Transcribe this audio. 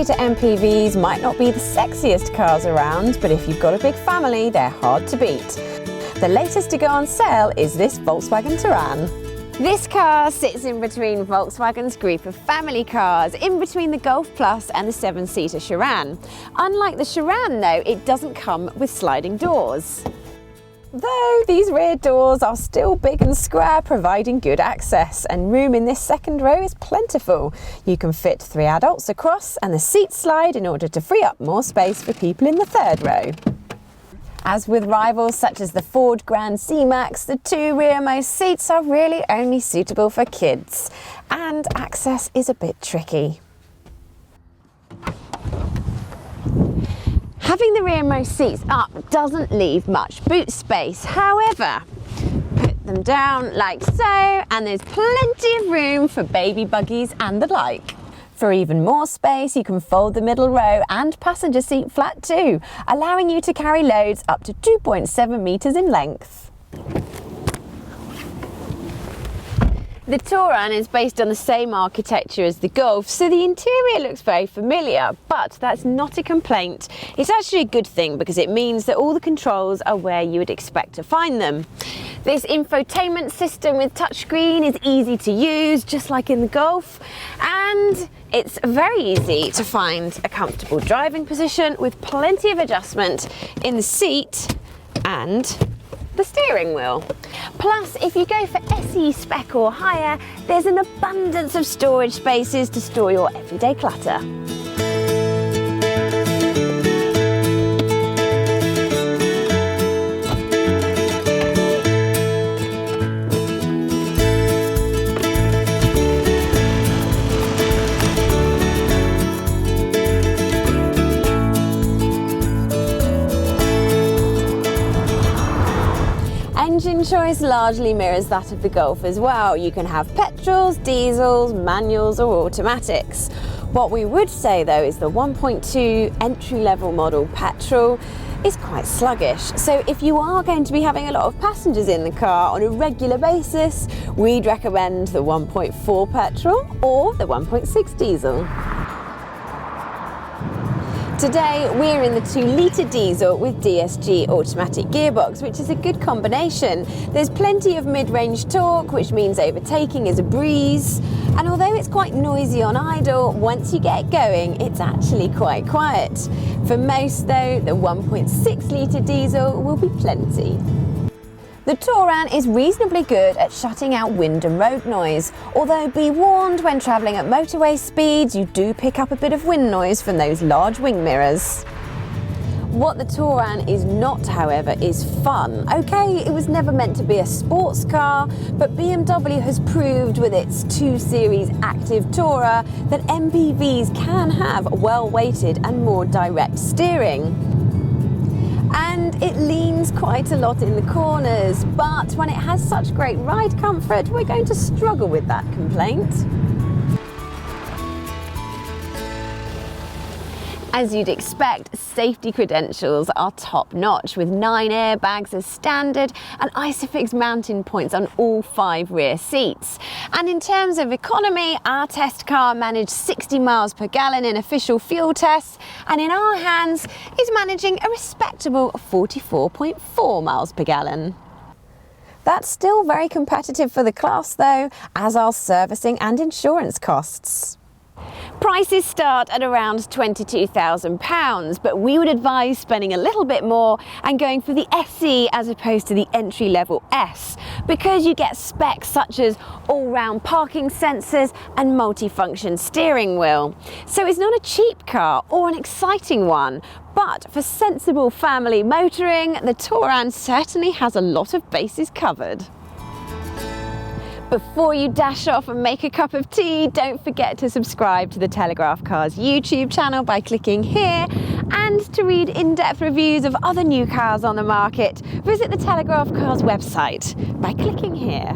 7-seater MPVs might not be the sexiest cars around, but if you've got a big family, they're hard to beat. The latest to go on sale is this Volkswagen Touran. This car sits in between Volkswagen's group of family cars, in between the Golf Plus and the 7-seater Touran. Unlike the Touran though, it doesn't come with sliding doors. Though these rear doors are still big and square, providing good access, and room in this second row is plentiful. You can fit 3 adults across, and the seats slide in order to free up more space for people in the third row. As with rivals such as the Ford Grand C-Max, the 2 rearmost seats are really only suitable for kids, and access is a bit tricky. Having the rearmost seats up doesn't leave much boot space. However, put them down like so, and there's plenty of room for baby buggies and the like. For even more space, you can fold the middle row and passenger seat flat too, allowing you to carry loads up to 2.7 meters in length. The Touran is based on the same architecture as the Golf, so the interior looks very familiar, but that's not a complaint. It's actually a good thing because it means that all the controls are where you would expect to find them. This infotainment system with touchscreen is easy to use, just like in the Golf, and it's very easy to find a comfortable driving position with plenty of adjustment in the seat and the steering wheel. Plus, if you go for SE spec or higher, there's an abundance of storage spaces to store your everyday clutter. Engine choice largely mirrors that of the Golf as well. You can have petrols, diesels, manuals or automatics. What we would say though is the 1.2 entry-level model petrol is quite sluggish. So if you are going to be having a lot of passengers in the car on a regular basis, we'd recommend the 1.4 petrol or the 1.6 diesel. Today we're in the 2-litre diesel with DSG automatic gearbox, which is a good combination. There's plenty of mid-range torque, which means overtaking is a breeze. And although it's quite noisy on idle, once you get going, it's actually quite quiet. For most though, the 1.6-litre diesel will be plenty. The Touran is reasonably good at shutting out wind and road noise, although be warned when travelling at motorway speeds you do pick up a bit of wind noise from those large wing mirrors. What the Touran is not, however, is fun. Okay, it was never meant to be a sports car, but BMW has proved with its 2 Series Active Tourer that MPVs can have well-weighted and more direct steering. And it leans quite a lot in the corners, but when it has such great ride comfort, we're going to struggle with that complaint. As you'd expect, safety credentials are top-notch, with 9 airbags as standard and ISOFIX mounting points on all 5 rear seats. And in terms of economy, our test car managed 60 miles per gallon in official fuel tests, and in our hands is managing a respectable 44.4 miles per gallon. That's still very competitive for the class though, as are servicing and insurance costs. Prices start at around £22,000, but we would advise spending a little bit more and going for the SE as opposed to the entry-level S, because you get specs such as all-round parking sensors and multi-function steering wheel. So it's not a cheap car or an exciting one, but for sensible family motoring, the Touran certainly has a lot of bases covered. Before you dash off and make a cup of tea, don't forget to subscribe to the Telegraph Cars YouTube channel by clicking here, and to read in-depth reviews of other new cars on the market, visit the Telegraph Cars website by clicking here.